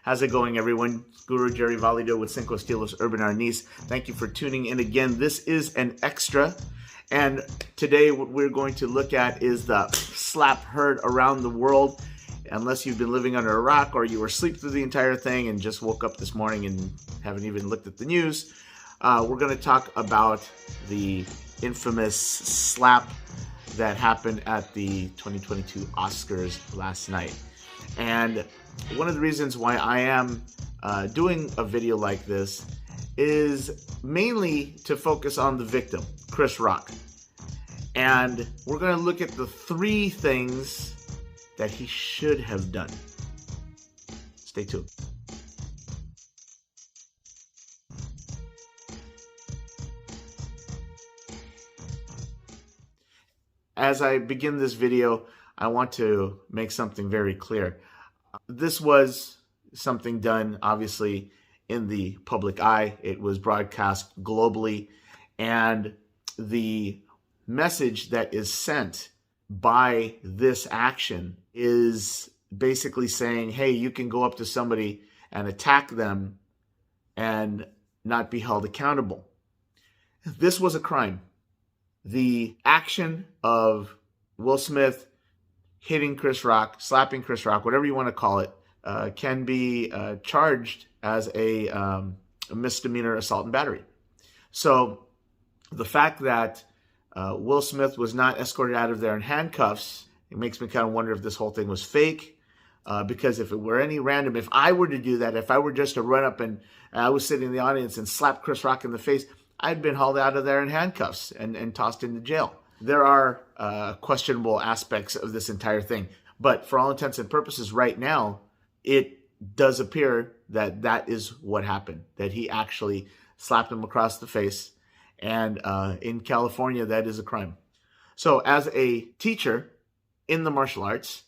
How's it going, everyone? Guru Jerry Valido with Cinco Estilos Urban Arnis. Thank you for tuning in again. This is an extra, and today what we're going to look at is the slap heard around the world. Unless you've been living under a rock or you were asleep through the entire thing and just woke up this morning and haven't even looked at the news, we're going to talk about the infamous slap that happened at the 2022 Oscars last night. And one of the reasons why I am doing a video like this is mainly to focus on the victim, Chris Rock. And we're going to look at the 3 things that he should have done. Stay tuned. As I begin this video, I want to make something very clear. This was something done, obviously, in the public eye. It was broadcast globally, and the message that is sent by this action is basically saying, hey, you can go up to somebody and attack them and not be held accountable. This was a crime. The action of Will Smith hitting Chris Rock, slapping Chris Rock, whatever you want to call it, can be charged as a misdemeanor assault and battery. So the fact that Will Smith was not escorted out of there in handcuffs, it makes me kind of wonder if this whole thing was fake. Because if it were any random, if I were to do that, if I were just to run up and I was sitting in the audience and slap Chris Rock in the face, I'd been hauled out of there in handcuffs and tossed into jail. There are questionable aspects of this entire thing. But for all intents and purposes right now, it does appear that that is what happened, that he actually slapped him across the face. And in California, that is a crime. So as a teacher in the martial arts,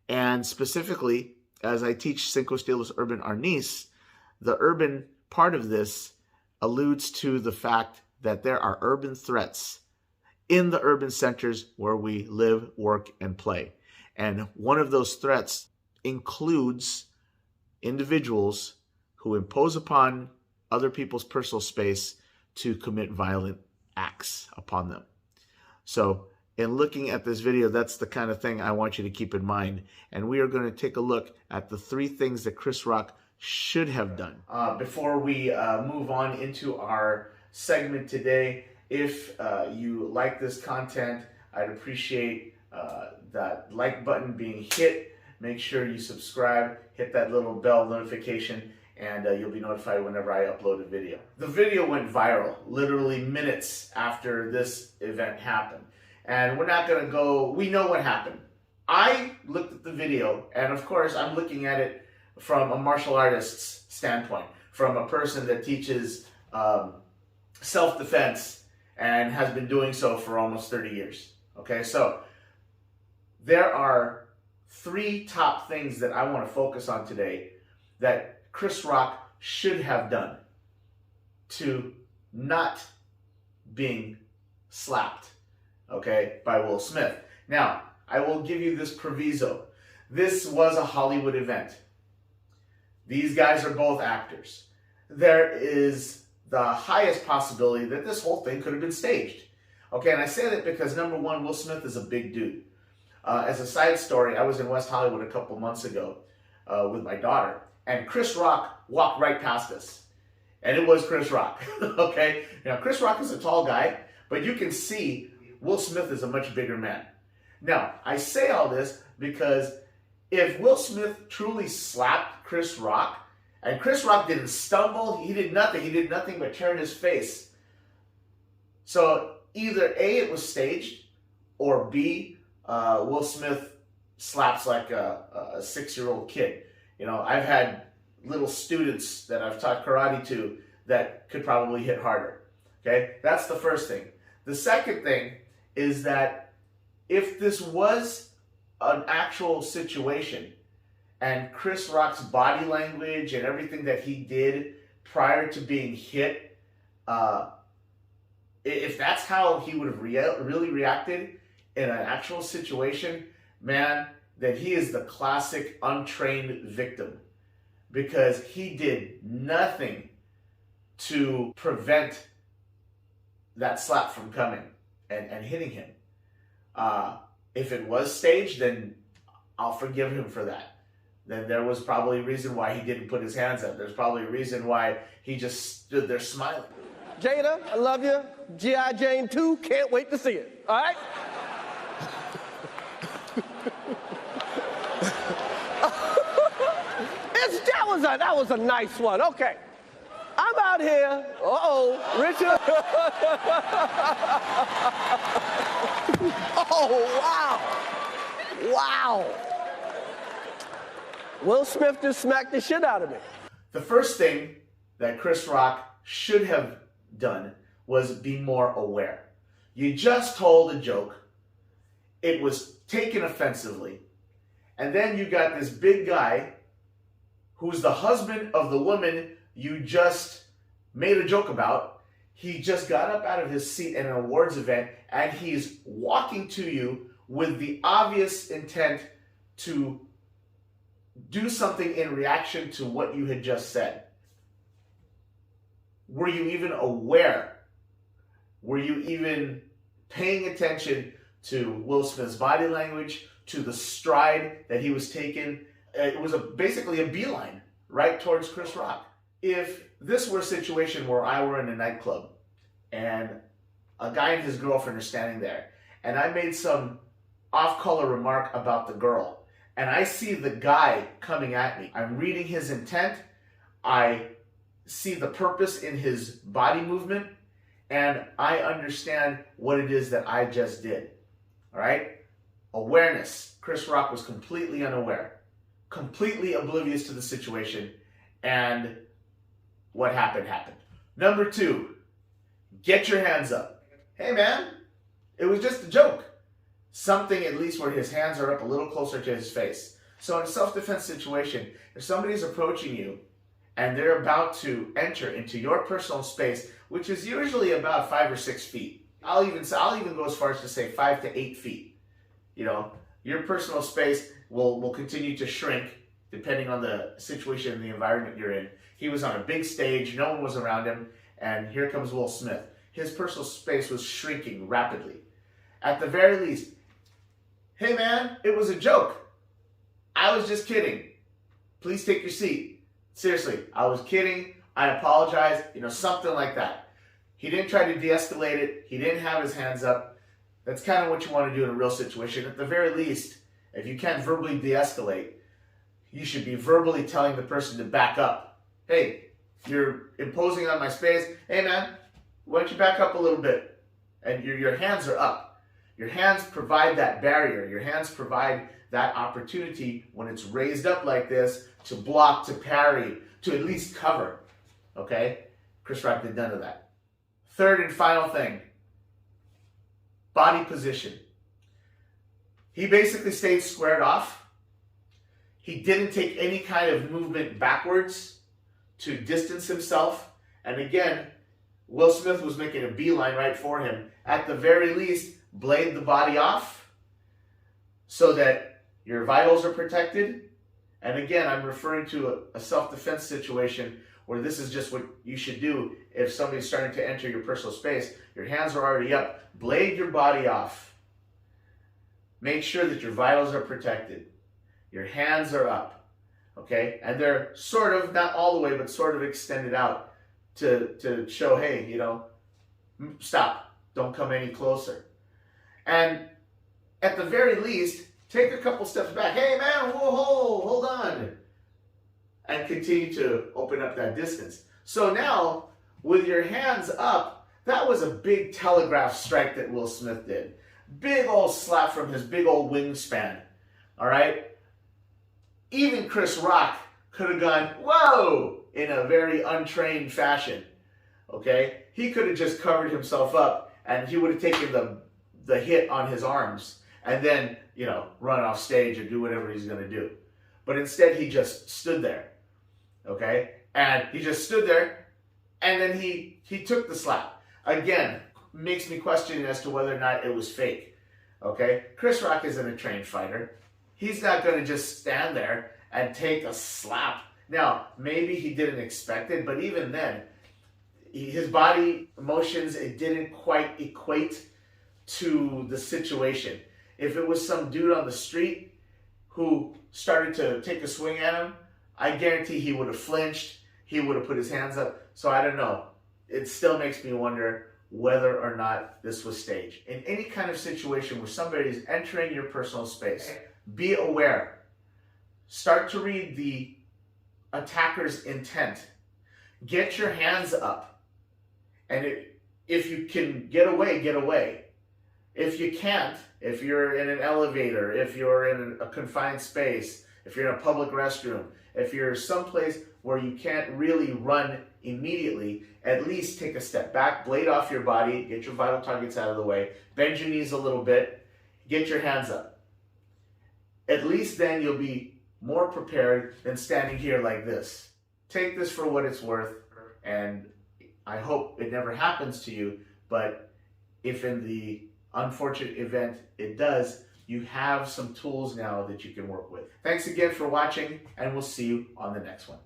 and specifically as I teach Cinco Estilos Urban Arnis, the urban part of this alludes to the fact that there are urban threats in the urban centers where we live, work, and play. And one of those threats includes individuals who impose upon other people's personal space to commit violent acts upon them. So in looking at this video, that's the kind of thing I want you to keep in mind. And we are going to take a look at the 3 things that Chris Rock should have done. Before we move on into our segment today, if you like this content, I'd appreciate that like button being hit. Make sure you subscribe, hit that little bell notification, and you'll be notified whenever I upload a video. The video went viral literally minutes after this event happened. And we're not going to go, we know what happened. I looked at the video, and of course I'm looking at it from a martial artist's standpoint, from a person that teaches self-defense and has been doing so for almost 30 years. Okay, so there are 3 top things that I want to focus on today that Chris Rock should have done to not being slapped, okay, by Will Smith. Now, I will give you this proviso. This was a Hollywood event. These guys are both actors. There is the highest possibility that this whole thing could have been staged. Okay, and I say that because, number one, Will Smith is a big dude. As a side story, I was in West Hollywood a couple months ago with my daughter, and Chris Rock walked right past us. And it was Chris Rock, okay? Now, Chris Rock is a tall guy, but you can see Will Smith is a much bigger man. Now, I say all this because if Will Smith truly slapped Chris Rock, and Chris Rock didn't stumble, he did nothing but turn his face. So either A, it was staged, or B, Will Smith slaps like a 6-year-old kid. You know, I've had little students that I've taught karate to that could probably hit harder. Okay, that's the first thing. The second thing is that if this was an actual situation and Chris Rock's body language and everything that he did prior to being hit, if that's how he would have really reacted in an actual situation, man, that he is the classic untrained victim. because he did nothing to prevent that slap from coming and hitting him. If it was staged, then I'll forgive him for that. Then there was probably a reason why he didn't put his hands up. There's probably a reason why he just stood there smiling. Jada, I love you. G.I. Jane 2, can't wait to see it. All right? That was a nice one. Okay. I'm out here. Richard. Oh, wow. Wow. Will Smith just smacked the shit out of me. The first thing that Chris Rock should have done was be more aware. You just told a joke. It was taken offensively. And then you got this big guy who's the husband of the woman you just made a joke about. He just got up out of his seat at an awards event and he's walking to you with the obvious intent to do something in reaction to what you had just said. Were you even aware? Were you even paying attention to Will Smith's body language, to the stride that he was taking? It was basically a beeline right towards Chris Rock. If this were a situation where I were in a nightclub and a guy and his girlfriend are standing there and I made some off-color remark about the girl and I see the guy coming at me, I'm reading his intent, I see the purpose in his body movement, and I understand what it is that I just did. All right? Awareness. Chris Rock was completely unaware, completely oblivious to the situation, and what happened. Number 2, get your hands up. Hey man, it was just a joke. Something at least where his hands are up a little closer to his face. So in a self-defense situation, if somebody's approaching you and they're about to enter into your personal space, which is usually about 5 or 6 feet, I'll even go as far as to say 5 to 8 feet. You know, your personal space will continue to shrink depending on the situation and the environment you're in. He was on a big stage, no one was around him, and here comes Will Smith. His personal space was shrinking rapidly. At the very least, hey man, it was a joke. I was just kidding. Please take your seat. Seriously, I was kidding. I apologize. You know, something like that. He didn't try to de-escalate it. He didn't have his hands up. That's kind of what you want to do in a real situation. At the very least, if you can't verbally de-escalate, you should be verbally telling the person to back up. Hey, you're imposing on my space. Hey man, why don't you back up a little bit? And your hands are up. Your hands provide that barrier. Your hands provide that opportunity when it's raised up like this to block, to parry, to at least cover. Okay? Chris Rock did none of that. Third and final thing, body position. He basically stayed squared off. He didn't take any kind of movement backwards to distance himself. And again, Will Smith was making a beeline right for him. At the very least, blade the body off so that your vitals are protected. And again, I'm referring to a self-defense situation where this is just what you should do if somebody's starting to enter your personal space. Your hands are already up. Blade your body off. Make sure that your vitals are protected. Your hands are up. Okay? And they're sort of, not all the way, but sort of extended out to show, hey, you know, stop. Don't come any closer. And at the very least, take a couple steps back. Hey man, whoa, hold on. And continue to open up that distance. So now, with your hands up, that was a big telegraph strike that Will Smith did. Big old slap from his big old wingspan. All right? Even Chris Rock could have gone, whoa, in a very untrained fashion. Okay? He could have just covered himself up and he would have taken the hit on his arms and then, you know, run off stage or do whatever he's going to do. But instead, he just stood there. Okay? And he just stood there and then he took the slap. Again, makes me question as to whether or not it was fake. Okay? Chris Rock isn't a trained fighter. He's not going to just stand there and take a slap. Now, maybe he didn't expect it, but even then, his body motions, it didn't quite equate to the situation. If it was some dude on the street who started to take a swing at him, I guarantee he would have flinched, he would have put his hands up. So I don't know. It still makes me wonder whether or not this was staged. In any kind of situation where somebody is entering your personal space, be aware. Start to read the attacker's intent. Get your hands up. And if you can get away, get away. If you can't, if you're in an elevator, if you're in a confined space, if you're in a public restroom, if you're someplace where you can't really run immediately, at least take a step back, blade off your body, get your vital targets out of the way, bend your knees a little bit, get your hands up. At least then you'll be more prepared than standing here like this. Take this for what it's worth, and I hope it never happens to you, but if in the unfortunate event it does, you have some tools now that you can work with. Thanks again for watching, and we'll see you on the next one.